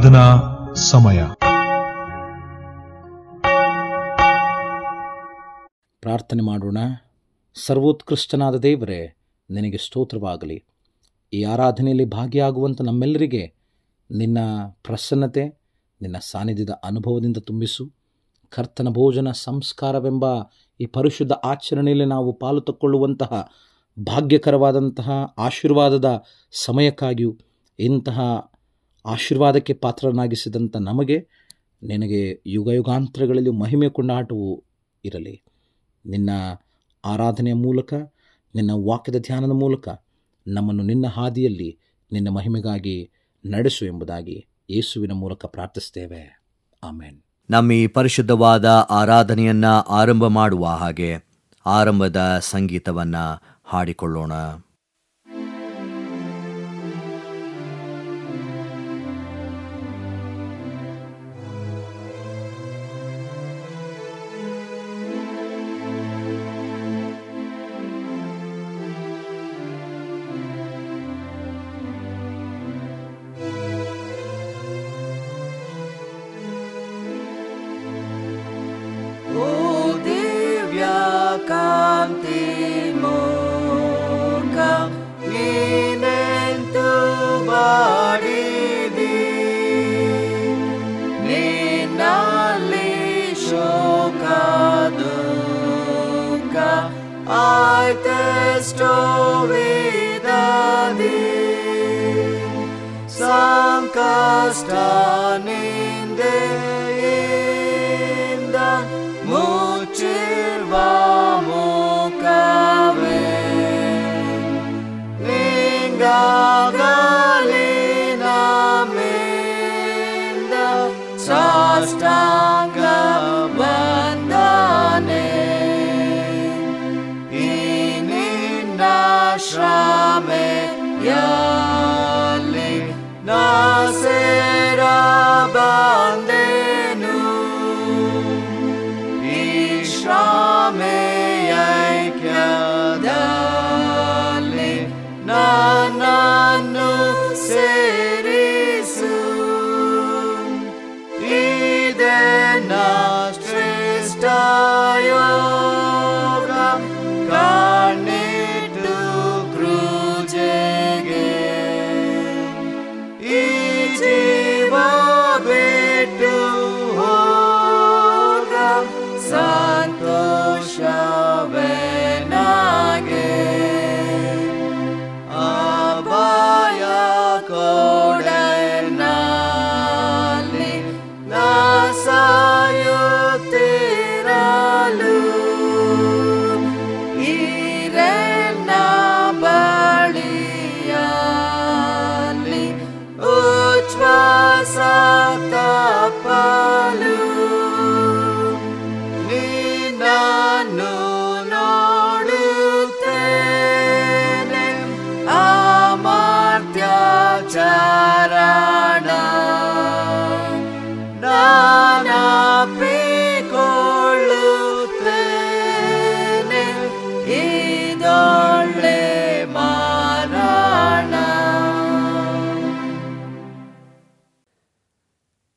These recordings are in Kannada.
ಆರಾಧನಾ ಸಮಯ. ಪ್ರಾರ್ಥನೆ ಮಾಡೋಣ. ಸರ್ವೋತ್ಕೃಷ್ಟನಾದ ದೇವರೇ, ನಿನಗೆ ಸ್ತೋತ್ರವಾಗಲಿ. ಈ ಆರಾಧನೆಯಲ್ಲಿ ಭಾಗಿಯಾಗುವಂಥ ನಮ್ಮೆಲ್ಲರಿಗೆ ನಿನ್ನ ಪ್ರಸನ್ನತೆ, ನಿನ್ನ ಸಾನ್ನಿಧ್ಯದ ಅನುಭವದಿಂದ ತುಂಬಿಸು. ಕರ್ತನ ಭೋಜನ ಸಂಸ್ಕಾರವೆಂಬ ಈ ಪರಿಶುದ್ಧ ಆಚರಣೆಯಲ್ಲಿ ನಾವು ಪಾಲು ತಕ್ಕೊಳ್ಳುವಂತಹ ಭಾಗ್ಯಕರವಾದಂತಹ ಆಶೀರ್ವಾದದ ಸಮಯಕ್ಕಾಗಿಯೂ ಇಂತಹ ಆಶೀರ್ವಾದಕ್ಕೆ ಪಾತ್ರನಾಗಿಸಿದಂಥ ನಮಗೆ ನಿನಗೆ ಯುಗಾಂತರಗಳಲ್ಲಿ ಮಹಿಮೆ ಕೊಂಡಾಟವು ಇರಲಿ. ನಿನ್ನ ಆರಾಧನೆಯ ಮೂಲಕ, ನಿನ್ನ ವಾಕ್ಯದ ಧ್ಯಾನದ ಮೂಲಕ ನಮ್ಮನ್ನು ನಿನ್ನ ಹಾದಿಯಲ್ಲಿ ನಿನ್ನ ಮಹಿಮೆಗಾಗಿ ನಡೆಸು ಎಂಬುದಾಗಿ ಯೇಸುವಿನ ಮೂಲಕ ಪ್ರಾರ್ಥಿಸ್ತೇವೆ. ಆಮೆನ್. ನಮ್ಮ ಈ ಪರಿಶುದ್ಧವಾದ ಆರಾಧನೆಯನ್ನ ಆರಂಭ ಮಾಡುವ ಹಾಗೆ ಆರಂಭದ ಸಂಗೀತವನ್ನ ಹಾಡಿಕೊಳ್ಳೋಣ.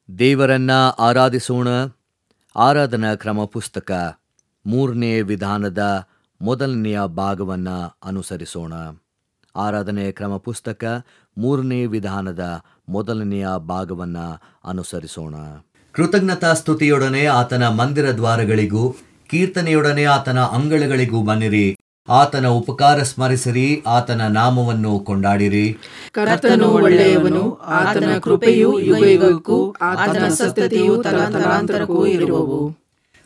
ದೇವರನ್ನ ಆರಾಧಿಸೋಣ. ಆರಾಧನಾ ಕ್ರಮ ಪುಸ್ತಕ 3ನೇ ವಿಧಾನದ ಮೊದಲನೆಯ ಭಾಗವನ್ನು ಅನುಸರಿಸೋಣ. ಆರಾಧನೆಯ ಕ್ರಮ ಪುಸ್ತಕ 3ನೇ ವಿಧಾನದ ಮೊದಲನೆಯ ಭಾಗವನ್ನು ಅನುಸರಿಸೋಣ. ಕೃತಜ್ಞತಾ ಸ್ತುತಿಯೊಡನೆ ಆತನ ಮಂದಿರ ದ್ವಾರಗಳಿಗೂ, ಕೀರ್ತನೆಯೊಡನೆ ಆತನ ಅಂಗಳಗಳಿಗೂ ಬನ್ನಿರಿ. ಆತನ ಉಪಕಾರ ಸ್ಮರಿಸಿರಿ, ಆತನ ನಾಮವನ್ನು ಕೊಂಡಾಡಿರಿ. ಕರ್ತನು ಒಳ್ಳೆಯವನು, ಆತನ ಕೃಪೆಯು ಯುಗಯುಗಕ್ಕೂ, ಆತನ ಸತ್ಯತೆಯು ತಲತಲಾಂತರಕ್ಕೂ ಇರುವವು.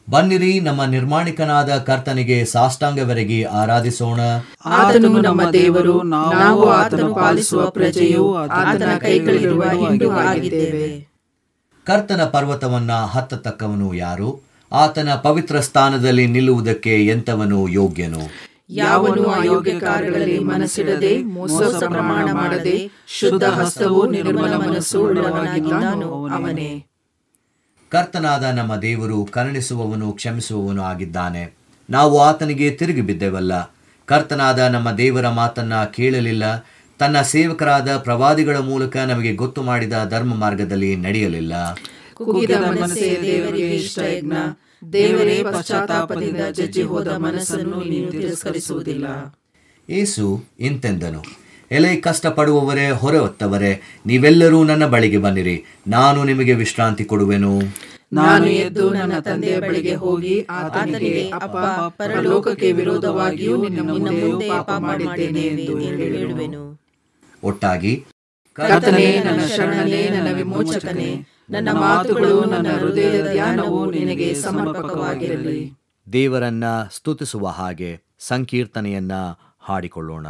ಬನ್ನಿರಿ, ನಮ್ಮ ನಿರ್ಮಾಣಿಕನಾದ ಕರ್ತನಿಗೆ ಸಾಷ್ಟಾಂಗವೆರಗಿ ಆರಾಧಿಸೋಣ. ಆತನು ನಮ್ಮ ದೇವರು, ನಾವು ಆತನು ಪಾಲಿಸುವ ಪ್ರಜೆಯು, ಆತನ ಕೈಗಳಿರುವ ಹಿಂಡು ಆಗಿದ್ದೇವೆ. ಕರ್ತನ ಪರ್ವತವನ್ನ ಹತ್ತತಕ್ಕವನು ಯಾರು? ಆತನ ಪವಿತ್ರ ಸ್ಥಾನದಲ್ಲಿ ನಿಲ್ಲುವುದಕ್ಕೆ ಎಂತವನು ಯೋಗ್ಯನು? ಯಾವನು ಅಯೋಗ್ಯ ಕಾರ್ಯಗಳಲ್ಲಿ ಮನಸ್ಸಿಡದೆ, ಮೋಸ ಪ್ರಮಾಣ ಮಾಡದೆ, ಶುದ್ಧ ಹಸ್ತವೂ ನಿರ್ಮಲ ಮನಸ್ಸು ಉಳ್ಳವನಾಗಿದ್ದಾನೋ ಅವನೇ. ಕರ್ತನಾದ ನಮ್ಮ ದೇವರು ಕರುಣಿಸುವವನು, ಕ್ಷಮಿಸುವವನು ಆಗಿದ್ದಾನೆ. ನಾವು ಆತನಿಗೆ ತಿರುಗಿ ಬಿದ್ದೆವಲ್ಲ. ಕರ್ತನಾದ ನಮ್ಮ ದೇವರ ಮಾತನ್ನ ಕೇಳಲಿಲ್ಲ. ತನ್ನ ಸೇವಕರಾದ ಪ್ರವಾದಿಗಳ ಮೂಲಕ ನಮಗೆ ಗೊತ್ತು ಮಾಡಿದ ಧರ್ಮ ಮಾರ್ಗದಲ್ಲಿ ನಡೆಯಲಿಲ್ಲ. ಕುಗ್ಗಿದ ಮನಸ್ಸೇ ದೇವರಿಗೆ ಇಷ್ಟ ಯಜ್ಞ. ದೇವರೇ ಪಶ್ಚಾತ್ತಾಪದಿಂದ ಜಜ್ಜಿ ಹೋದ ಮನಸ್ಸನ್ನು ನೀನು ತಿರಸ್ಕರಿಸುವುದಿಲ್ಲ. ಯೇಸು ಇಂತೆಂದನು, ಎಲೆ ಕಷ್ಟಪಡುವವರೇ, ಹೊರೆ ಹೊತ್ತವರೇ, ನೀವೆಲ್ಲರೂ ನನ್ನ ಬಳಿಗೆ ಬನ್ನಿರಿ, ನಾನು ನಿಮಗೆ ವಿಶ್ರಾಂತಿ ಕೊಡುವೆನು. ನಾನು ಎದ್ದು ನನ್ನ ತಂದೆಯ ಬಳಿಗೆ ಹೋಗಿ ಆತನಿಗೆ, ಅಪ್ಪ, ಪರಲೋಕಕ್ಕೆ ವಿರೋಧವಾಗಿಯೂ ನಿನ್ನ ಮುಂದೆಯೂ ಪಾಪ ಮಾಡಿದ್ದೇನೆ ಎಂದು ಹೇಳುವೆನು. ಒಟ್ಟಾಗಿ, ಕರ್ತನೇ, ನನ್ನ ಶರಣನೇ, ನನ್ನ ವಿಮೋಚಕನೇ, ನನ್ನ ಮಾತುಗಳು, ನನ್ನ ಹೃದಯದ ಧ್ಯಾನವು ನಿನಗೆ ಸಮರ್ಪಕವಾಗಿರಲಿ. ದೇವರನ್ನ ಸ್ತುತಿಸುವ ಹಾಗೆ ಸಂಕೀರ್ತನೆಯನ್ನ ಹಾಡಿಕೊಳ್ಳೋಣ.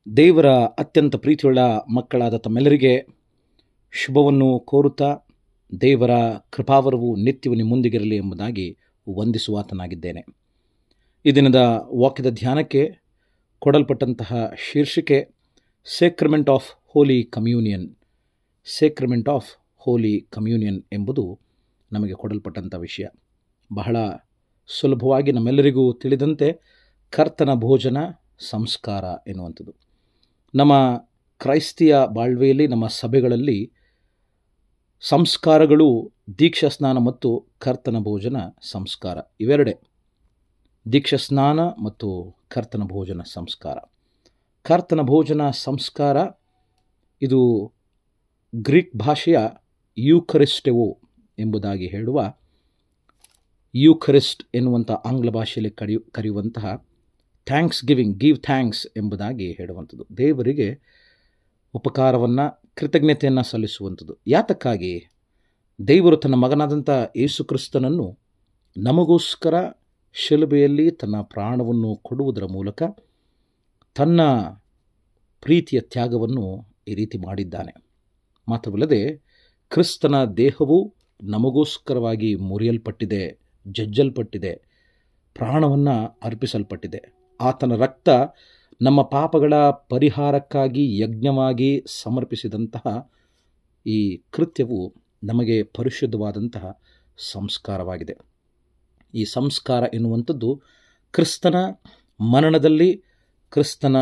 ದೇವರ ಅತ್ಯಂತ ಪ್ರೀತಿಯುಳ್ಳ ಮಕ್ಕಳಾದ ತಮ್ಮೆಲ್ಲರಿಗೆ ಶುಭವನ್ನು ಕೋರುತ್ತಾ ದೇವರ ಕೃಪಾವರವು ನಿತ್ಯವೂ ನಿಮ್ಮೊಂದಿಗಿರಲಿ ಎಂಬುದಾಗಿ ವಂದಿಸುವಾತನಾಗಿದ್ದೇನೆ. ಈ ದಿನದ ವಾಕ್ಯದ ಧ್ಯಾನಕ್ಕೆ ಕೊಡಲ್ಪಟ್ಟಂತಹ ಶೀರ್ಷಿಕೆ sacrament of holy communion. Sacrament of holy communion ಎಂಬುದು ನಮಗೆ ಕೊಡಲ್ಪಟ್ಟಂಥ ವಿಷಯ. ಬಹಳ ಸುಲಭವಾಗಿ ನಮ್ಮೆಲ್ಲರಿಗೂ ತಿಳಿದಂತೆ ಕರ್ತನ ಭೋಜನ ಸಂಸ್ಕಾರ ಎನ್ನುವಂಥದ್ದು. ನಮ್ಮ ಕ್ರೈಸ್ತಿಯ ಬಾಳ್ವೆಯಲ್ಲಿ, ನಮ್ಮ ಸಭೆಗಳಲ್ಲಿ ಸಂಸ್ಕಾರಗಳು ದೀಕ್ಷಾ ಸ್ನಾನ ಮತ್ತು ಕರ್ತನ ಭೋಜನ ಸಂಸ್ಕಾರ ಇವೆರಡೇ. ದೀಕ್ಷಾ ಸ್ನಾನ ಮತ್ತು ಕರ್ತನ ಭೋಜನ ಸಂಸ್ಕಾರ. ಕರ್ತನ ಭೋಜನ ಸಂಸ್ಕಾರ ಇದು ಗ್ರೀಕ್ ಭಾಷೆಯ ಯೂಕರಿಸ್ಟೆವೋ ಎಂಬುದಾಗಿ ಹೇಳುವ, ಯೂಕರಿಸ್ಟ್ ಎನ್ನುವಂಥ ಆಂಗ್ಲ ಭಾಷೆಯಲ್ಲಿ ಕರೆಯುವಂತಹ ಥ್ಯಾಂಕ್ಸ್ ಗಿವಿಂಗ್, ಗಿವ್ ಥ್ಯಾಂಕ್ಸ್ ಎಂಬುದಾಗಿ ಹೇಳುವಂಥದ್ದು. ದೇವರಿಗೆ ಉಪಕಾರವನ್ನು, ಕೃತಜ್ಞತೆಯನ್ನು ಸಲ್ಲಿಸುವಂಥದ್ದು. ಯಾತಕ್ಕಾಗಿ? ದೇವರು ತನ್ನ ಮಗನಾದಂಥ ಯೇಸು ಕ್ರಿಸ್ತನನ್ನು ನಮಗೋಸ್ಕರ ಶಿಲುಬೆಯಲ್ಲಿ ತನ್ನ ಪ್ರಾಣವನ್ನು ಕೊಡುವುದರ ಮೂಲಕ ತನ್ನ ಪ್ರೀತಿಯ ತ್ಯಾಗವನ್ನು ಈ ರೀತಿ ಮಾಡಿದ್ದಾನೆ. ಮಾತ್ರವಲ್ಲದೆ ಕ್ರಿಸ್ತನ ದೇಹವು ನಮಗೋಸ್ಕರವಾಗಿ ಮುರಿಯಲ್ಪಟ್ಟಿದೆ, ಜಜ್ಜಲ್ಪಟ್ಟಿದೆ, ಪ್ರಾಣವನ್ನು ಅರ್ಪಿಸಲ್ಪಟ್ಟಿದೆ. ಆತನ ರಕ್ತ ನಮ್ಮ ಪಾಪಗಳ ಪರಿಹಾರಕ್ಕಾಗಿ ಯಜ್ಞವಾಗಿ ಸಮರ್ಪಿಸಿದಂತಹ ಈ ಕೃತ್ಯವು ನಮಗೆ ಪರಿಶುದ್ಧವಾದಂತಹ ಸಂಸ್ಕಾರವಾಗಿದೆ. ಈ ಸಂಸ್ಕಾರ ಎನ್ನುವಂಥದ್ದು ಕ್ರಿಸ್ತನ ಮರಣದಲ್ಲಿ, ಕ್ರಿಸ್ತನ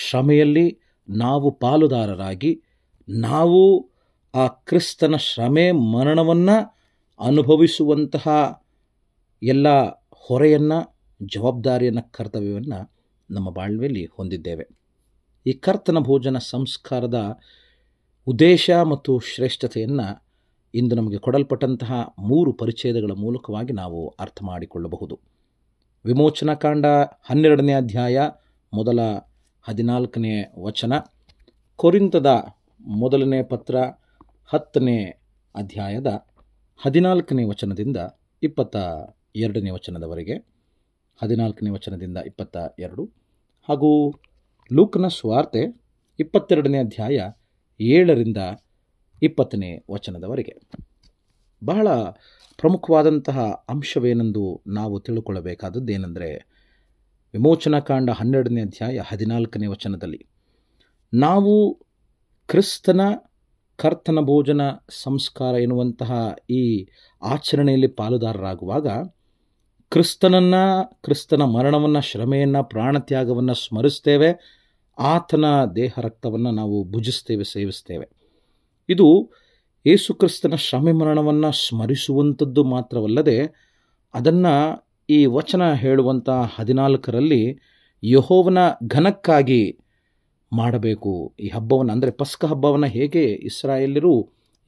ಶ್ರಮೆಯಲ್ಲಿ ನಾವು ಪಾಲುದಾರರಾಗಿ, ನಾವು ಆ ಕ್ರಿಸ್ತನ ಶ್ರಮೆ ಮರಣವನ್ನು ಅನುಭವಿಸುವಂತಹ ಎಲ್ಲ ಹೊರೆಯನ್ನು, ಜವಾಬ್ದಾರಿಯನ್ನು, ಕರ್ತವ್ಯವನ್ನು ನಮ್ಮ ಬಾಳ್ವೆಯಲ್ಲಿ ಹೊಂದಿದ್ದೇವೆ. ಈ ಕರ್ತನ ಭೋಜನ ಸಂಸ್ಕಾರದ ಉದ್ದೇಶ ಮತ್ತು ಶ್ರೇಷ್ಠತೆಯನ್ನು ಇಂದು ನಮಗೆ ಕೊಡಲ್ಪಟ್ಟಂತಹ 3 ಪರಿಚ್ಛೇದಗಳ ಮೂಲಕವಾಗಿ ನಾವು ಅರ್ಥ ಮಾಡಿಕೊಳ್ಳಬಹುದು. ವಿಮೋಚನಾಕಾಂಡ 12ನೇ ಅಧ್ಯಾಯ ಮೊದಲ 14ನೇ ವಚನ, ಕೊರಿಂಥದ ಮೊದಲನೇ ಪತ್ರ 10ನೇ ಅಧ್ಯಾಯದ 14ನೇ ವಚನದಿಂದ 22ನೇ ವಚನದವರೆಗೆ, 14ನೇ ವಚನದಿಂದ 22, ಹಾಗೂ ಲೂಕನ ಸುವಾರ್ತೆ 22ನೇ ಅಧ್ಯಾಯ 7ರಿಂದ 20ನೇ ವಚನದವರೆಗೆ. ಬಹಳ ಪ್ರಮುಖವಾದಂತಹ ಅಂಶವೇನೆಂದು ನಾವು ತಿಳ್ಕೊಳ್ಳಬೇಕಾದದ್ದೇನೆಂದರೆ, ವಿಮೋಚನಾಕಾಂಡ 12ನೇ ಅಧ್ಯಾಯ 14ನೇ ವಚನದಲ್ಲಿ ನಾವು ಕ್ರಿಸ್ತನ ಕರ್ತನ ಭೋಜನ ಸಂಸ್ಕಾರ ಎನ್ನುವಂತಹ ಈ ಆಚರಣೆಯಲ್ಲಿ ಪಾಲುದಾರರಾಗುವಾಗ ಕ್ರಿಸ್ತನ ಮರಣವನ್ನು, ಶ್ರಮೆಯನ್ನು, ಪ್ರಾಣತ್ಯಾಗವನ್ನು ಸ್ಮರಿಸ್ತೇವೆ. ಆತನ ದೇಹ ರಕ್ತವನ್ನು ನಾವು ಭುಜಿಸ್ತೇವೆ, ಸೇವಿಸ್ತೇವೆ. ಇದು ಯೇಸು ಕ್ರಿಸ್ತನ ಶ್ರಮೆ ಮರಣವನ್ನು ಸ್ಮರಿಸುವಂಥದ್ದು ಮಾತ್ರವಲ್ಲದೆ, ಅದನ್ನು ಈ ವಚನ ಹೇಳುವಂಥ 14ರಲ್ಲಿ ಯೆಹೋವನ ಘನಕ್ಕಾಗಿ ಮಾಡಬೇಕು. ಈ ಹಬ್ಬವನ್ನು, ಅಂದರೆ ಪಸ್ಕ ಹಬ್ಬವನ್ನು ಹೇಗೆ ಇಸ್ರಾಯೇಲ್ಯರು,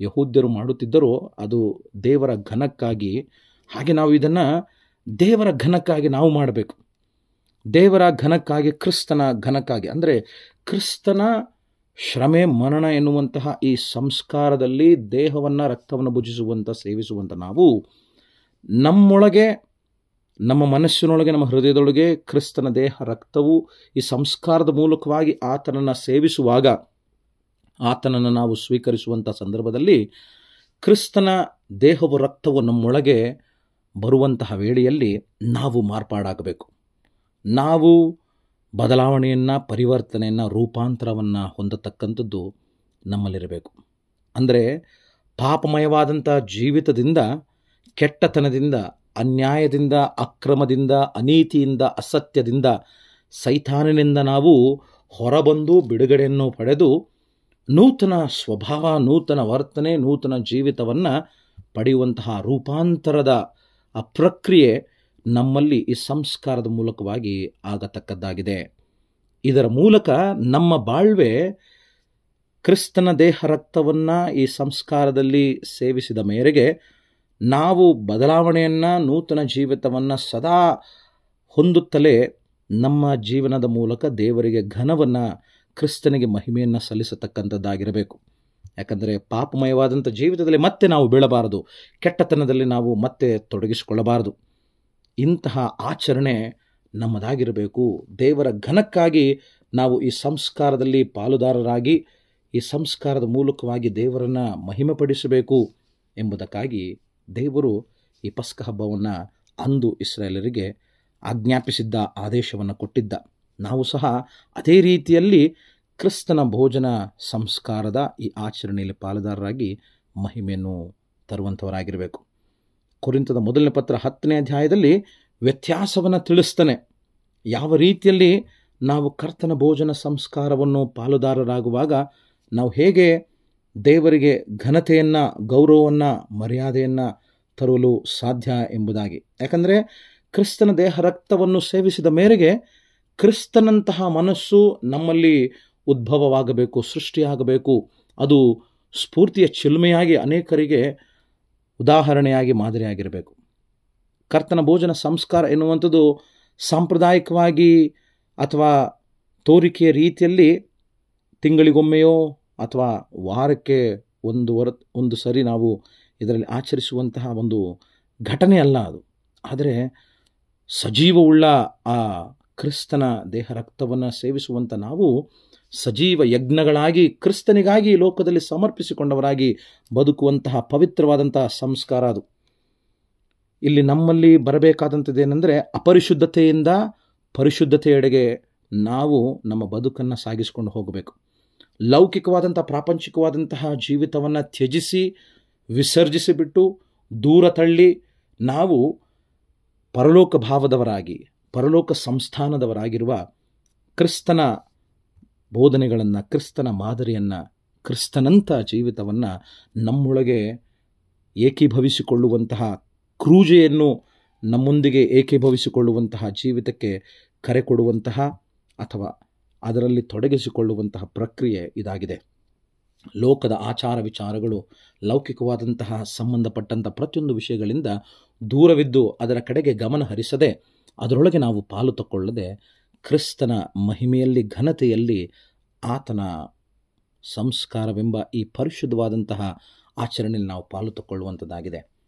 ಯಹೂದ್ಯರು ಮಾಡುತ್ತಿದ್ದರೋ ಅದು ದೇವರ ಘನಕ್ಕಾಗಿ, ಹಾಗೆ ನಾವು ಇದನ್ನು ದೇವರ ಘನಕ್ಕಾಗಿ ನಾವು ಮಾಡಬೇಕು. ದೇವರ ಘನಕ್ಕಾಗಿ, ಕ್ರಿಸ್ತನ ಘನಕ್ಕಾಗಿ, ಅಂದರೆ ಕ್ರಿಸ್ತನ ಶ್ರಮೆ ಮರಣ ಎನ್ನುವಂತಹ ಈ ಸಂಸ್ಕಾರದಲ್ಲಿ ದೇಹವನ್ನು, ರಕ್ತವನ್ನು ಭುಜಿಸುವಂಥ, ಸೇವಿಸುವಂಥ ನಾವು ನಮ್ಮೊಳಗೆ, ನಮ್ಮ ಮನಸ್ಸಿನೊಳಗೆ, ನಮ್ಮ ಹೃದಯದೊಳಗೆ ಕ್ರಿಸ್ತನ ದೇಹ ರಕ್ತವು ಈ ಸಂಸ್ಕಾರದ ಮೂಲಕವಾಗಿ ಆತನನ್ನು ಸೇವಿಸುವಾಗ, ಆತನನ್ನು ನಾವು ಸ್ವೀಕರಿಸುವಂಥ ಸಂದರ್ಭದಲ್ಲಿ ಕ್ರಿಸ್ತನ ದೇಹವು, ರಕ್ತವು ನಮ್ಮೊಳಗೆ ಬರುವಂತಹ ವೇಳೆಯಲ್ಲಿ ನಾವು ಮಾರ್ಪಾಡಾಗಬೇಕು. ನಾವು ಬದಲಾವಣೆಯನ್ನು, ಪರಿವರ್ತನೆಯನ್ನು, ರೂಪಾಂತರವನ್ನು ಹೊಂದತಕ್ಕಂಥದ್ದು ನಮ್ಮಲ್ಲಿರಬೇಕು. ಅಂದರೆ ಪಾಪಮಯವಾದಂಥ ಜೀವಿತದಿಂದ, ಕೆಟ್ಟತನದಿಂದ, ಅನ್ಯಾಯದಿಂದ, ಅಕ್ರಮದಿಂದ, ಅನೀತಿಯಿಂದ, ಅಸತ್ಯದಿಂದ, ಸೈತಾನನಿಂದ ನಾವು ಹೊರಬಂದು ಬಿಡುಗಡೆಯನ್ನು ಪಡೆದು ನೂತನ ಸ್ವಭಾವ, ನೂತನ ವರ್ತನೆ, ನೂತನ ಜೀವಿತವನ್ನು ಪಡೆಯುವಂತಹ ರೂಪಾಂತರದ ಆ ಪ್ರಕ್ರಿಯೆ ನಮ್ಮಲ್ಲಿ ಈ ಸಂಸ್ಕಾರದ ಮೂಲಕವಾಗಿ ಆಗತಕ್ಕದ್ದಾಗಿದೆ. ಇದರ ಮೂಲಕ ನಮ್ಮ ಬಾಳ್ವೆ ಕ್ರಿಸ್ತನ ದೇಹ ರಕ್ತವನ್ನು ಈ ಸಂಸ್ಕಾರದಲ್ಲಿ ಸೇವಿಸಿದ ಮೇರೆಗೆ ನಾವು ಬದಲಾವಣೆಯನ್ನು, ನೂತನ ಜೀವಿತವನ್ನು ಸದಾ ಹೊಂದುತ್ತಲೇ ನಮ್ಮ ಜೀವನದ ಮೂಲಕ ದೇವರಿಗೆ ಘನವನ್ನು, ಕ್ರಿಸ್ತನಿಗೆ ಮಹಿಮೆಯನ್ನು ಸಲ್ಲಿಸತಕ್ಕಂಥದ್ದಾಗಿರಬೇಕು. ಯಾಕಂದರೆ ಪಾಪಮಯವಾದಂಥ ಜೀವಿತದಲ್ಲಿ ಮತ್ತೆ ನಾವು ಬೀಳಬಾರದು, ಕೆಟ್ಟತನದಲ್ಲಿ ನಾವು ಮತ್ತೆ ತೊಡಗಿಸಿಕೊಳ್ಳಬಾರದು. ಇಂತಹ ಆಚರಣೆ ನಮ್ಮದಾಗಿರಬೇಕು. ದೇವರ ಘನಕ್ಕಾಗಿ ನಾವು ಈ ಸಂಸ್ಕಾರದಲ್ಲಿ ಪಾಲುದಾರರಾಗಿ ಈ ಸಂಸ್ಕಾರದ ಮೂಲಕವಾಗಿ ದೇವರನ್ನು ಮಹಿಮೆಪಡಿಸಬೇಕು ಎಂಬುದಕ್ಕಾಗಿ ದೇವರು ಈ ಪಸ್ಕ ಹಬ್ಬವನ್ನು ಅಂದು ಇಸ್ರಾಯೇಲರಿಗೆ ಆಜ್ಞಾಪಿಸಿದ್ದ, ಆದೇಶವನ್ನು ಕೊಟ್ಟಿದ್ದ. ನಾವು ಸಹ ಅದೇ ರೀತಿಯಲ್ಲಿ ಕ್ರಿಸ್ತನ ಭೋಜನ ಸಂಸ್ಕಾರದ ಈ ಆಚರಣೆಯಲ್ಲಿ ಪಾಲುದಾರರಾಗಿ ಮಹಿಮೆಯನ್ನು ತರುವಂಥವರಾಗಿರಬೇಕು. ಕೊರಿಂಥದ ಮೊದಲನೇ ಪತ್ರ 10ನೇ ಅಧ್ಯಾಯದಲ್ಲಿ ವ್ಯತ್ಯಾಸವನ್ನು ತಿಳಿಸ್ತಾನೆ. ಯಾವ ರೀತಿಯಲ್ಲಿ ನಾವು ಕರ್ತನ ಭೋಜನ ಸಂಸ್ಕಾರವನ್ನು ಪಾಲುದಾರರಾಗುವಾಗ ನಾವು ಹೇಗೆ ದೇವರಿಗೆ ಘನತೆಯನ್ನು, ಗೌರವವನ್ನು, ಮರ್ಯಾದೆಯನ್ನು ತರಲು ಸಾಧ್ಯ ಎಂಬುದಾಗಿ. ಯಾಕಂದರೆ ಕ್ರಿಸ್ತನ ದೇಹ ರಕ್ತವನ್ನು ಸೇವಿಸಿದ ಮೇರೆಗೆ ಕ್ರಿಸ್ತನಂತಹ ಮನಸ್ಸು ನಮ್ಮಲ್ಲಿ ಉದ್ಭವವಾಗಬೇಕು, ಸೃಷ್ಟಿಯಾಗಬೇಕು. ಅದು ಸ್ಫೂರ್ತಿಯ ಚಿಲುಮೆಯಾಗಿ ಅನೇಕರಿಗೆ ಉದಾಹರಣೆಯಾಗಿ ಮಾದರಿಯಾಗಿರಬೇಕು. ಕರ್ತನ ಭೋಜನ ಸಂಸ್ಕಾರ ಎನ್ನುವಂಥದ್ದು ಸಾಂಪ್ರದಾಯಿಕವಾಗಿ ಅಥವಾ ತೋರಿಕೆಯ ರೀತಿಯಲ್ಲಿ ತಿಂಗಳಿಗೊಮ್ಮೆಯೋ ಅಥವಾ ವಾರಕ್ಕೆ ಒಂದು ಸರಿ ನಾವು ಇದರಲ್ಲಿ ಆಚರಿಸುವಂತಹ ಒಂದು ಘಟನೆ ಅಲ್ಲ ಅದು. ಆದರೆ ಸಜೀವವುಳ್ಳ ಆ ಕ್ರಿಸ್ತನ ದೇಹ ರಕ್ತವನ್ನು ಸೇವಿಸುವಂಥ ನಾವು ಸಜೀವ ಯಜ್ಞಗಳಾಗಿ ಕ್ರಿಸ್ತನಿಗಾಗಿ ಲೋಕದಲ್ಲಿ ಸಮರ್ಪಿಸಿಕೊಂಡವರಾಗಿ ಬದುಕುವಂತಹ ಪವಿತ್ರವಾದಂತಹ ಸಂಸ್ಕಾರ ಅದು. ಇಲ್ಲಿ ನಮ್ಮಲ್ಲಿ ಬರಬೇಕಾದಂಥದ್ದೇನೆಂದರೆ, ಅಪರಿಶುದ್ಧತೆಯಿಂದ ಪರಿಶುದ್ಧತೆಯೆಡೆಗೆ ನಾವು ನಮ್ಮ ಬದುಕನ್ನು ಸಾಗಿಸಿಕೊಂಡು ಹೋಗಬೇಕು. ಲೌಕಿಕವಾದಂಥ ಪ್ರಾಪಂಚಿಕವಾದಂತಹ ಜೀವಿತವನ್ನು ತ್ಯಜಿಸಿ ವಿಸರ್ಜಿಸಿಬಿಟ್ಟು ದೂರ ತಳ್ಳಿ ನಾವು ಪರಲೋಕ ಭಾವದವರಾಗಿ, ಪರಲೋಕ ಸಂಸ್ಥಾನದವರಾಗಿರುವ ಕ್ರಿಸ್ತನ ಬೋಧನೆಗಳನ್ನು, ಕ್ರಿಸ್ತನ ಮಾದರಿಯನ್ನು, ಕ್ರಿಸ್ತನಂಥ ಜೀವಿತವನ್ನು ನಮ್ಮೊಳಗೆ ಏಕೀಭವಿಸಿಕೊಳ್ಳುವಂತಹ ಕ್ರೂಜೆಯನ್ನು ನಮ್ಮೊಂದಿಗೆ ಏಕೀಭವಿಸಿಕೊಳ್ಳುವಂತಹ ಜೀವಿತಕ್ಕೆ ಕರೆ ಕೊಡುವಂತಹ ಅಥವಾ ಅದರಲ್ಲಿ ತೊಡಗಿಸಿಕೊಳ್ಳುವಂತಹ ಪ್ರಕ್ರಿಯೆ ಇದಾಗಿದೆ. ಲೋಕದ ಆಚಾರ ವಿಚಾರಗಳು, ಲೌಕಿಕವಾದಂತಹ ಸಂಬಂಧಪಟ್ಟಂಥ ಪ್ರತಿಯೊಂದು ವಿಷಯಗಳಿಂದ ದೂರವಿದ್ದು ಅದರ ಕಡೆಗೆ ಗಮನ ಹರಿಸದೆ ಅದರೊಳಗೆ ನಾವು ಪಾಲು ತಕ್ಕೊಳ್ಳದೆ ಕ್ರಿಸ್ತನ ಮಹಿಮೆಯಲ್ಲಿ, ಘನತೆಯಲ್ಲಿ, ಆತನ ಸಂಸ್ಕಾರವೆಂಬ ಈ ಪರಿಶುದ್ಧವಾದಂತಹ ಆಚರಣೆಯಲ್ಲಿ ನಾವು ಪಾಲು ತಕ್ಕೊಳ್ಳುವಂಥದ್ದಾಗಿದೆ.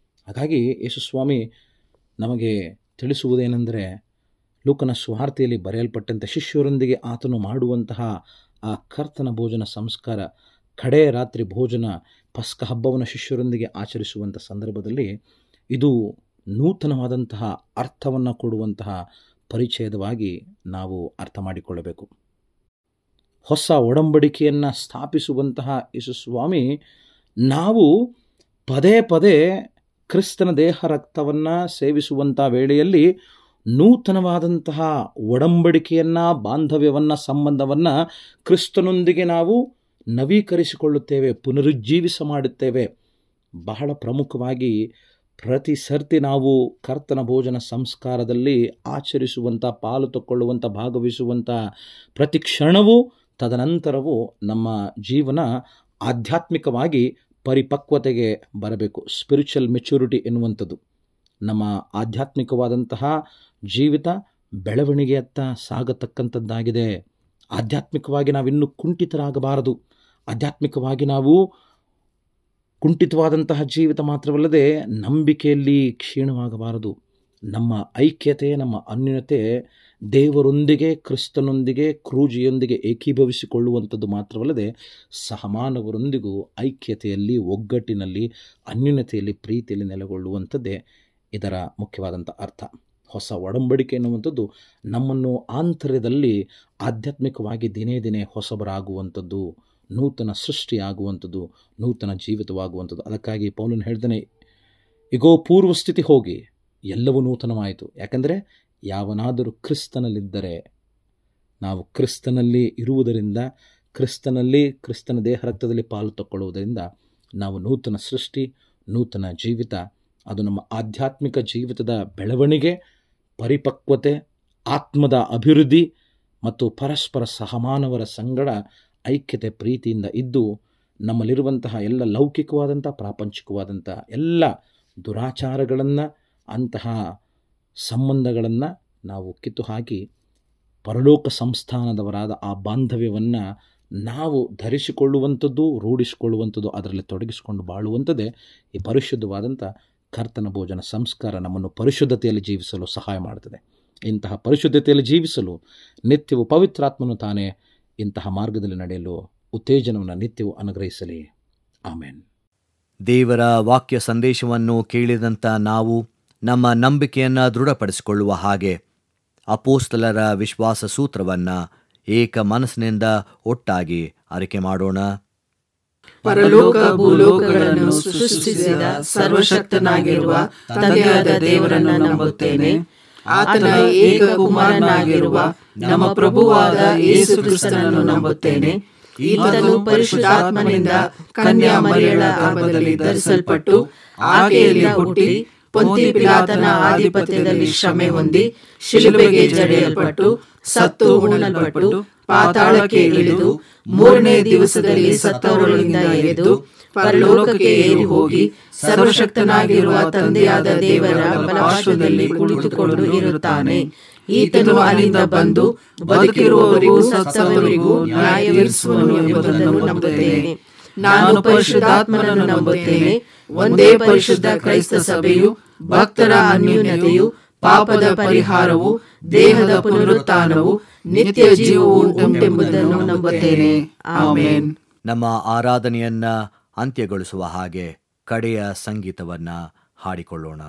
ಹಾಗಾಗಿ ಯೇಸುಸ್ವಾಮಿ ನಮಗೆ ತಿಳಿಸುವುದೇನೆಂದರೆ, ಲೂಕನ ಸುವಾರ್ತೆಯಲ್ಲಿ ಬರೆಯಲ್ಪಟ್ಟಂತೆ ಶಿಷ್ಯರೊಂದಿಗೆ ಆತನು ಮಾಡುವಂತಹ ಆ ಕರ್ತನ ಭೋಜನ ಸಂಸ್ಕಾರ, ಕಡೆಯ ರಾತ್ರಿ ಭೋಜನ, ಪಸ್ಕ ಹಬ್ಬವನ್ನು ಶಿಷ್ಯರೊಂದಿಗೆ ಆಚರಿಸುವಂಥ ಸಂದರ್ಭದಲ್ಲಿ ಇದು ನೂತನವಾದಂತಹ ಅರ್ಥವನ್ನು ಕೊಡುವಂತಹ ಪರಿಚಯದವಾಗಿ ನಾವು ಅರ್ಥ ಮಾಡಿಕೊಳ್ಳಬೇಕು. ಹೊಸ ಒಡಂಬಡಿಕೆಯನ್ನು ಸ್ಥಾಪಿಸುವಂತಹ ಯೇಸುಸ್ವಾಮಿ ನಾವು ಪದೇ ಪದೇ ಕ್ರಿಸ್ತನ ದೇಹ ರಕ್ತವನ್ನು ಸೇವಿಸುವಂಥ ವೇಳೆಯಲ್ಲಿ ನೂತನವಾದಂತಹ ಒಡಂಬಡಿಕೆಯನ್ನು, ಬಾಂಧವ್ಯವನ್ನು, ಸಂಬಂಧವನ್ನು ಕ್ರಿಸ್ತನೊಂದಿಗೆ ನಾವು ನವೀಕರಿಸಿಕೊಳ್ಳುತ್ತೇವೆ, ಪುನರುಜ್ಜೀವಿಸ ಮಾಡುತ್ತೇವೆ. ಬಹಳ ಪ್ರಮುಖವಾಗಿ ಪ್ರತಿ ಸರ್ತಿ ನಾವು ಕರ್ತನ ಭೋಜನ ಸಂಸ್ಕಾರದಲ್ಲಿ ಆಚರಿಸುವಂಥ, ಪಾಲು ತಕ್ಕೊಳ್ಳುವಂಥ, ಭಾಗವಹಿಸುವಂಥ ಪ್ರತಿ ಕ್ಷಣವೂ, ತದನಂತರವೂ ನಮ್ಮ ಜೀವನ ಆಧ್ಯಾತ್ಮಿಕವಾಗಿ ಪರಿಪಕ್ವತೆಗೆ ಬರಬೇಕು. ಸ್ಪಿರಿಚುವಲ್ ಮೆಚುರಿಟಿ ಎನ್ನುವಂಥದ್ದು ನಮ್ಮ ಆಧ್ಯಾತ್ಮಿಕವಾದಂತಹ ಜೀವಿತ ಬೆಳವಣಿಗೆಯತ್ತ ಸಾಗತಕ್ಕಂಥದ್ದಾಗಿದೆ. ಆಧ್ಯಾತ್ಮಿಕವಾಗಿ ನಾವಿನ್ನೂ ಕುಂಠಿತರಾಗಬಾರದು. ಆಧ್ಯಾತ್ಮಿಕವಾಗಿ ನಾವು ಕುಂಠಿತವಾದಂತಹ ಜೀವಿತ ಮಾತ್ರವಲ್ಲದೆ ನಂಬಿಕೆಯಲ್ಲಿ ಕ್ಷೀಣವಾಗಬಾರದು. ನಮ್ಮ ಐಕ್ಯತೆ, ನಮ್ಮ ಅನ್ಯೋನ್ಯತೆ ದೇವರೊಂದಿಗೆ, ಕ್ರಿಸ್ತನೊಂದಿಗೆ, ಕ್ರೂಜಿಯೊಂದಿಗೆ ಏಕೀಭವಿಸಿಕೊಳ್ಳುವಂಥದ್ದು ಮಾತ್ರವಲ್ಲದೆ ಸಹಮಾನವರೊಂದಿಗೂ ಐಕ್ಯತೆಯಲ್ಲಿ, ಒಗ್ಗಟ್ಟಿನಲ್ಲಿ, ಅನ್ಯೋನ್ಯತೆಯಲ್ಲಿ, ಪ್ರೀತಿಯಲ್ಲಿ ನೆಲೆಗೊಳ್ಳುವಂಥದ್ದೇ ಇದರ ಮುಖ್ಯವಾದಂಥ ಅರ್ಥ. ಹೊಸ ಒಡಂಬಡಿಕೆ ಎನ್ನುವಂಥದ್ದು ನಮ್ಮನ್ನು ಆಂತರ್ಯದಲ್ಲಿ ಆಧ್ಯಾತ್ಮಿಕವಾಗಿ ದಿನೇ ದಿನೇ ಹೊಸಬರಾಗುವಂಥದ್ದು, ನೂತನ ಸೃಷ್ಟಿಯಾಗುವಂಥದ್ದು, ನೂತನ ಜೀವಿತವಾಗುವಂಥದ್ದು. ಅದಕ್ಕಾಗಿ ಪೌಲನು ಹೇಳ್ತಾನೆ, ಈಗೋ ಪೂರ್ವ ಸ್ಥಿತಿ ಹೋಗಿ ಎಲ್ಲವೂ ನೂತನವಾಯಿತು. ಯಾಕಂದರೆ ಯಾವನಾದರೂ ಕ್ರಿಸ್ತನಲ್ಲಿದ್ದರೆ, ನಾವು ಕ್ರಿಸ್ತನಲ್ಲಿ ಇರುವುದರಿಂದ, ಕ್ರಿಸ್ತನಲ್ಲಿ, ಕ್ರಿಸ್ತನ ದೇಹ ರಕ್ತದಲ್ಲಿ ಪಾಲು ತಕ್ಕೊಳ್ಳುವುದರಿಂದ ನಾವು ನೂತನ ಸೃಷ್ಟಿ, ನೂತನ ಜೀವಿತ. ಅದು ನಮ್ಮ ಆಧ್ಯಾತ್ಮಿಕ ಜೀವಿತದ ಬೆಳವಣಿಗೆ, ಪರಿಪಕ್ವತೆ, ಆತ್ಮದ ಅಭಿವೃದ್ಧಿ ಮತ್ತು ಪರಸ್ಪರ ಸಹಮಾನವರ ಸಂಗಡ ಐಕ್ಯತೆ, ಪ್ರೀತಿಯಿಂದ ಇದ್ದು ನಮ್ಮಲ್ಲಿರುವಂತಹ ಎಲ್ಲ ಲೌಕಿಕವಾದಂಥ, ಪ್ರಾಪಂಚಿಕವಾದಂಥ ಎಲ್ಲ ದುರಾಚಾರಗಳನ್ನು, ಅಂತಹ ಸಂಬಂಧಗಳನ್ನು ನಾವು ಕಿತ್ತು ಹಾಕಿ ಪರಲೋಕ ಸಂಸ್ಥಾನದವರಾದ ಆ ಬಾಂಧವ್ಯವನ್ನು ನಾವು ಧರಿಸಿಕೊಳ್ಳುವಂಥದ್ದು, ರೂಢಿಸಿಕೊಳ್ಳುವಂಥದ್ದು, ಅದರಲ್ಲಿ ತೊಡಗಿಸಿಕೊಂಡು ಬಾಳುವಂಥದ್ದೇ ಈ ಪರಿಶುದ್ಧವಾದಂಥ ಕರ್ತನ ಭೋಜನ ಸಂಸ್ಕಾರ ನಮ್ಮನ್ನು ಪರಿಶುದ್ಧತೆಯಲ್ಲಿ ಜೀವಿಸಲು ಸಹಾಯ ಮಾಡುತ್ತದೆ. ಇಂತಹ ಪರಿಶುದ್ಧತೆಯಲ್ಲಿ ಜೀವಿಸಲು ನಿತ್ಯವೂ ಪವಿತ್ರಾತ್ಮನು ತಾನೇ ಇಂತಹ ಮಾರ್ಗದಲ್ಲಿ ನಡೆಯಲು ಉತ್ತೇಜನವನ್ನು ನಿತ್ಯವೂ ಅನುಗ್ರಹಿಸಲಿ. ಆಮೇನ್. ದೇವರ ವಾಕ್ಯ ಸಂದೇಶವನ್ನು ಕೇಳಿದಂಥ ನಾವು ನಮ್ಮ ನಂಬಿಕೆಯನ್ನು ದೃಢಪಡಿಸಿಕೊಳ್ಳುವ ಹಾಗೆ ಅಪೋಸ್ತಲರ ವಿಶ್ವಾಸ ಸೂತ್ರವನ್ನು ಏಕ ಮನಸ್ಸಿನಿಂದ ಒಟ್ಟಾಗಿ ಅರಿಕೆ ಮಾಡೋಣ. ಪರಲೋಕ ಭೂಲೋಕಗಳನ್ನು ಸೃಷ್ಟಿಸಿದ ಸರ್ವಶಕ್ತನಾಗಿರುವ ತಂದೆಯಾದ ದೇವರನ್ನು ನಂಬುತ್ತೇನೆ. ಆತನ ಏಕ ಕುಮಾರನಾಗಿರುವ ನಮ್ಮ ಪ್ರಭುವಾದ ಯೇಸು ಕ್ರಿಸ್ತನನ್ನು ನಂಬುತ್ತೇನೆ. ಈತನು ಪರಿಶುದ್ಧಾತ್ಮನಿಂದ ಕನ್ಯಾ ಮರಿಯಳ ಗರ್ಭದಲ್ಲಿ ಧರಿಸಲ್ಪಟ್ಟು ಆಕೆಯಲ್ಲಿ ಹುಟ್ಟಿ ಪೊಂತಿ ಪಿಲಾತನ ಆಧಿಪತ್ಯದಲ್ಲಿ ಶ್ರಮೆ ಹೊಂದಿ ಶಿಲುಬೆಗೆ ಜಡಿಯಲ್ಪಟ್ಟು ಸತ್ತು ಹೂಣಲ್ಪಟ್ಟು ಪಾತಾಳಕ್ಕೆ ಇಳಿದು ಮೂರನೇ ದಿವಸದಲ್ಲಿ ಸತ್ತವರೊಳಗಿಂದ ಎದ್ದು ಪರಲೋಕಕ್ಕೆ ಏರಿ ಹೋಗಿ ಸರ್ವಶಕ್ತನಾಗಿರುವ ತಂದೆಯಾದ ದೇವರ ಬಲಪಾರ್ಶ್ವದಲ್ಲಿ ಕುಳಿತುಕೊಂಡು ಇರುತ್ತಾನೆ. ಈತನು ಅಲ್ಲಿಂದ ಬಂದು ಬದುಕಿರುವವರಿಗೂ ಸತ್ತವರಿಗೂ ನ್ಯಾಯ ವಿಧಿಸುವನು ಎಂಬುದನ್ನು ನಂಬುತ್ತೇನೆ. ನಾನು ಪರಿಶುದ್ಧಾತ್ಮನನ್ನು ನಂಬುತ್ತೇನೆ. ಒಂದೇ ಪರಿಶುದ್ಧ ಕ್ರೈಸ್ತ ಸಭೆಯು, ಭಕ್ತರ ಅನ್ಯೋನ್ಯತೆಯು, ಪಾಪದ ಪರಿಹಾರವು, ದೇಹದ ಪುನರುತ್ಥಾನವು, ನಿತ್ಯ ಜೀವವು ಉಂಟೆಂಬುದನ್ನು ನಂಬುತ್ತೇನೆ. ಆಮೆನ್. ನಮ್ಮ ಆರಾಧನೆಯನ್ನ ಅಂತ್ಯಗೊಳಿಸುವ ಹಾಗೆ ಕಡೆಯ ಸಂಗೀತವನ್ನ ಹಾಡಿಕೊಳ್ಳೋಣ.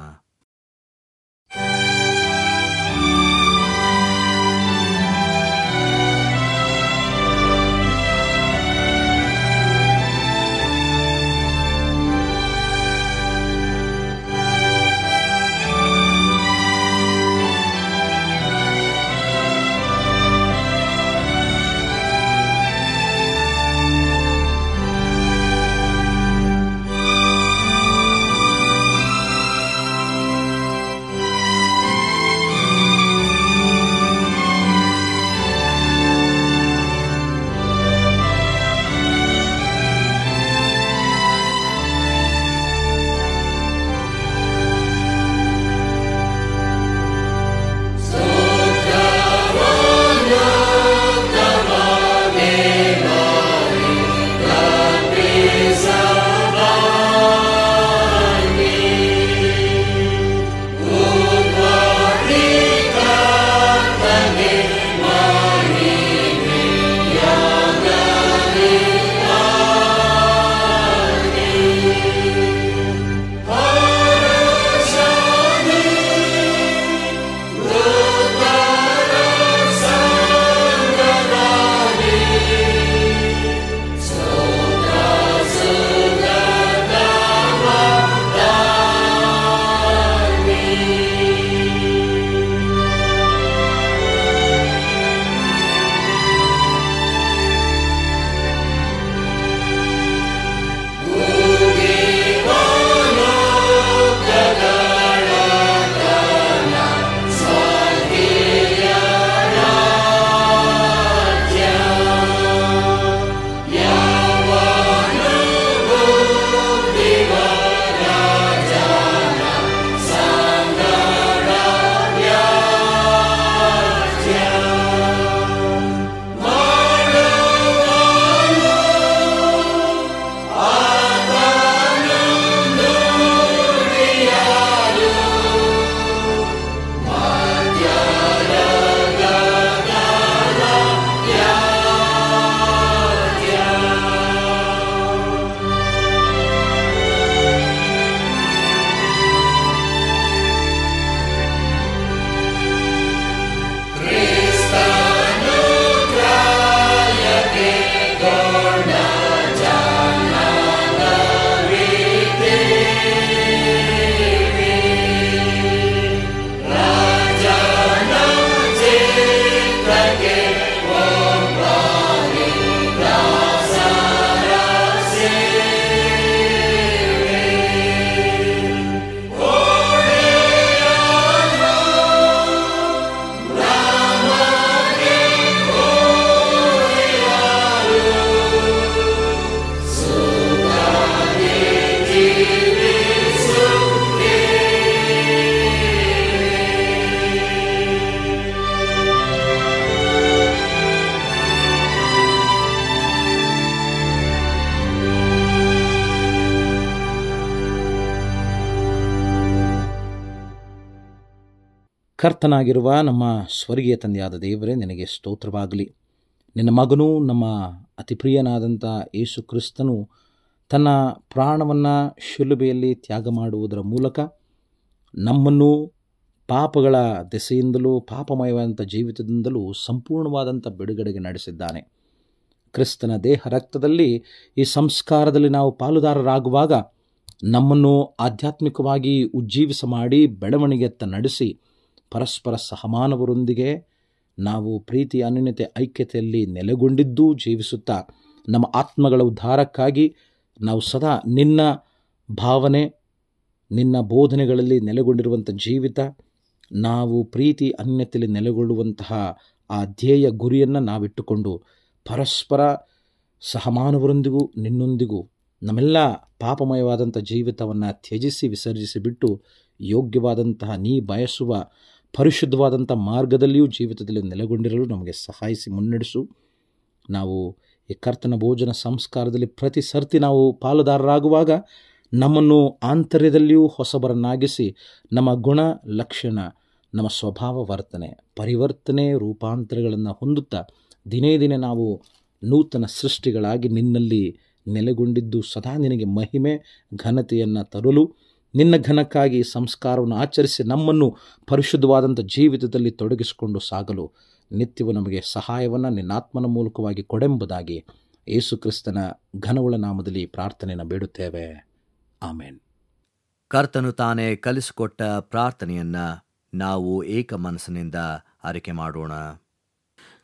ಕರ್ತನಾಗಿರುವ ನಮ್ಮ ಸ್ವರ್ಗೀಯ ತಂದೆಯಾದ ದೇವರೇ, ನಿನಗೆ ಸ್ತೋತ್ರವಾಗಲಿ. ನಿನ್ನ ಮಗನೂ ನಮ್ಮ ಅತಿ ಪ್ರಿಯನಾದಂಥ ಯೇಸು ಕ್ರಿಸ್ತನು ತನ್ನ ಪ್ರಾಣವನ್ನು ಶಿಲುಬೆಯಲ್ಲಿ ತ್ಯಾಗ ಮಾಡುವುದರ ಮೂಲಕ ನಮ್ಮನ್ನು ಪಾಪಗಳ ದೆಸೆಯಿಂದಲೂ ಪಾಪಮಯವಾದಂಥ ಜೀವಿತದಿಂದಲೂ ಸಂಪೂರ್ಣವಾದಂಥ ಬಿಡುಗಡೆಗೆ ನಡೆಸಿದ್ದಾನೆ. ಕ್ರಿಸ್ತನ ದೇಹ ರಕ್ತದಲ್ಲಿ ಈ ಸಂಸ್ಕಾರದಲ್ಲಿ ನಾವು ಪಾಲುದಾರರಾಗುವಾಗ ನಮ್ಮನ್ನು ಆಧ್ಯಾತ್ಮಿಕವಾಗಿ ಉಜ್ಜೀವಿಸ ಮಾಡಿ ಬೆಳವಣಿಗೆಯತ್ತ ನಡೆಸಿ ಪರಸ್ಪರ ಸಹಮಾನವರೊಂದಿಗೆ ನಾವು ಪ್ರೀತಿ ಅನ್ಯೋನ್ಯತೆ ಐಕ್ಯತೆಯಲ್ಲಿ ನೆಲೆಗೊಂಡಿದ್ದೂ ಜೀವಿಸುತ್ತಾ ನಮ್ಮ ಆತ್ಮಗಳ ಉದ್ಧಾರಕ್ಕಾಗಿ ನಾವು ಸದಾ ನಿನ್ನ ಭಾವನೆ, ನಿನ್ನ ಬೋಧನೆಗಳಲ್ಲಿ ನೆಲೆಗೊಂಡಿರುವಂಥ ಜೀವಿತ, ನಾವು ಪ್ರೀತಿ ಅನ್ಯೋನ್ಯತೆಯಲ್ಲಿ ನೆಲೆಗೊಳ್ಳುವಂತಹ ಆ ಧ್ಯೇಯ ಗುರಿಯನ್ನು ನಾವಿಟ್ಟುಕೊಂಡು ಪರಸ್ಪರ ಸಹಮಾನವರೊಂದಿಗೂ ನಿನ್ನೊಂದಿಗೂ ನಮ್ಮೆಲ್ಲ ಪಾಪಮಯವಾದಂಥ ಜೀವಿತವನ್ನು ತ್ಯಜಿಸಿ ವಿಸರ್ಜಿಸಿಬಿಟ್ಟು ಯೋಗ್ಯವಾದಂತಹ ನೀ ಬಯಸುವ ಪರಿಶುದ್ಧವಾದಂಥ ಮಾರ್ಗದಲ್ಲಿಯೂ ಜೀವಿತದಲ್ಲಿ ನೆಲೆಗೊಂಡಿರಲು ನಮಗೆ ಸಹಾಯಿಸಿ ಮುನ್ನಡೆಸು. ನಾವು ಈ ಕರ್ತನ ಭೋಜನ ಸಂಸ್ಕಾರದಲ್ಲಿ ಪ್ರತಿ ಸರ್ತಿ ನಾವು ಪಾಲುದಾರರಾಗುವಾಗ ನಮ್ಮನ್ನು ಆಂತರ್ಯದಲ್ಲಿಯೂ ಹೊಸಬರನ್ನಾಗಿಸಿ ನಮ್ಮ ಗುಣ ಲಕ್ಷಣ, ನಮ್ಮ ಸ್ವಭಾವ ವರ್ತನೆ ಪರಿವರ್ತನೆ ರೂಪಾಂತರಗಳನ್ನು ಹೊಂದುತ್ತಾ ದಿನೇ ದಿನೇ ನಾವು ನೂತನ ಸೃಷ್ಟಿಗಳಾಗಿ ನಿನ್ನಲ್ಲಿ ನೆಲೆಗೊಂಡಿದ್ದು ಸದಾ ನಿನಗೆ ಮಹಿಮೆ ಘನತೆಯನ್ನು ತರಲು ನಿನ್ನ ಘನಕ್ಕಾಗಿ ಸಂಸ್ಕಾರವನ್ನು ಆಚರಿಸಿ ನಮ್ಮನ್ನು ಪರಿಶುದ್ಧವಾದಂಥ ಜೀವಿತದಲ್ಲಿ ತೊಡಗಿಸಿಕೊಂಡು ಸಾಗಲು ನಿತ್ಯವೂ ನಮಗೆ ಸಹಾಯವನ್ನು ನಿನ್ನ ಆತ್ಮನ ಮೂಲಕವಾಗಿ ಕೊಡೆಂಬುದಾಗಿ ಯೇಸು ಕ್ರಿಸ್ತನ ಘನವುಳ್ಳ ನಾಮದಲ್ಲಿ ಪ್ರಾರ್ಥನೆಯನ್ನು ಬೇಡುತ್ತೇವೆ. ಆಮೇನ್. ಕರ್ತನು ತಾನೇ ಕಲಿಸಿಕೊಟ್ಟ ಪ್ರಾರ್ಥನೆಯನ್ನು ನಾವು ಏಕ ಮನಸ್ಸಿನಿಂದ ಆರೈಕೆ ಮಾಡೋಣ.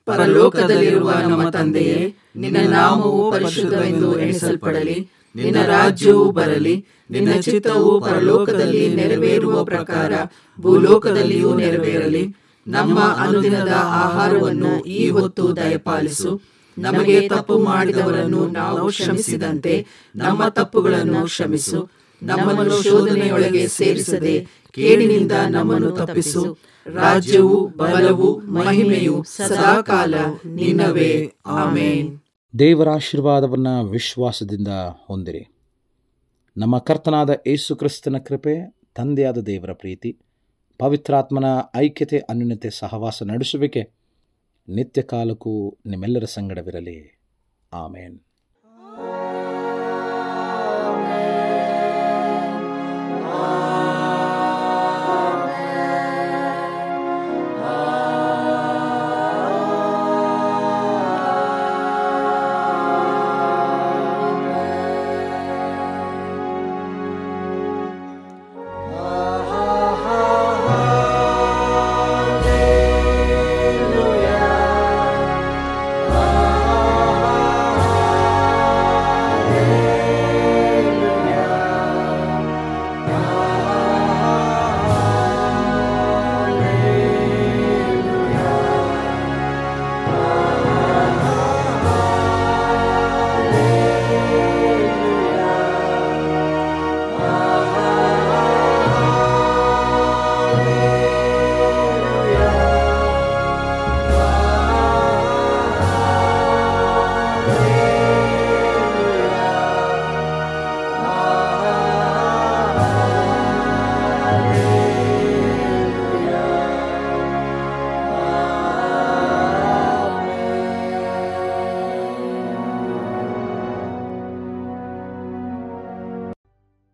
ಪರಲೋಕದಲ್ಲಿರುವ ನಮ್ಮ ತಂದೆಯೇ, ನಿನ್ನ ನಾಮವು ಪರಿಶುದ್ಧವೆಂದು ಎಣಿಸಲ್ಪಡಲಿ. ನಿನ್ನ ರಾಜ್ಯವು ಬರಲಿ. ನಿನ್ನ ಚಿತ್ತವು ಪರಲೋಕದಲ್ಲಿ ನೆರವೇರುವ ಪ್ರಕಾರ ಭೂಲೋಕದಲ್ಲಿಯೂ ನೆರವೇರಲಿ. ನಮ್ಮ ಅನುದಿನದ ಆಹಾರವನ್ನು ಈ ಹೊತ್ತು ದಯಪಾಲಿಸು. ನಮಗೆ ತಪ್ಪು ಮಾಡಿದವರನ್ನು ನಾವು ಕ್ಷಮಿಸಿದಂತೆ ನಮ್ಮ ತಪ್ಪುಗಳನ್ನು ಕ್ಷಮಿಸು. ನಮ್ಮನ್ನು ಶೋಧನೆಯೊಳಗೆ ಸೇರಿಸದೆ ಕೇಡಿನಿಂದ ನಮ್ಮನ್ನು ತಪ್ಪಿಸು. ರಾಜ್ಯವು ಬಲವು ಮಹಿಮೆಯು ಸದಾಕಾಲ ನಿನ್ನವೇ. ಆಮೇನ್. ದೇವರ ಆಶೀರ್ವಾದವನ್ನು ವಿಶ್ವಾಸದಿಂದ ಹೊಂದಿರಿ. ನಮ್ಮ ಕರ್ತನಾದ ಯೇಸು ಕ್ರಿಸ್ತನ ಕೃಪೆ, ತಂದೆಯಾದ ದೇವರ ಪ್ರೀತಿ, ಪವಿತ್ರಾತ್ಮನ ಐಕ್ಯತೆ, ಅನ್ಯೋನ್ಯತೆ, ಸಹವಾಸ ನಡೆಸುವಿಕೆ ನಿತ್ಯ ಕಾಲಕ್ಕೂ ನಿಮ್ಮೆಲ್ಲರ ಸಂಗಡವಿರಲಿ. ಆಮೇನ್.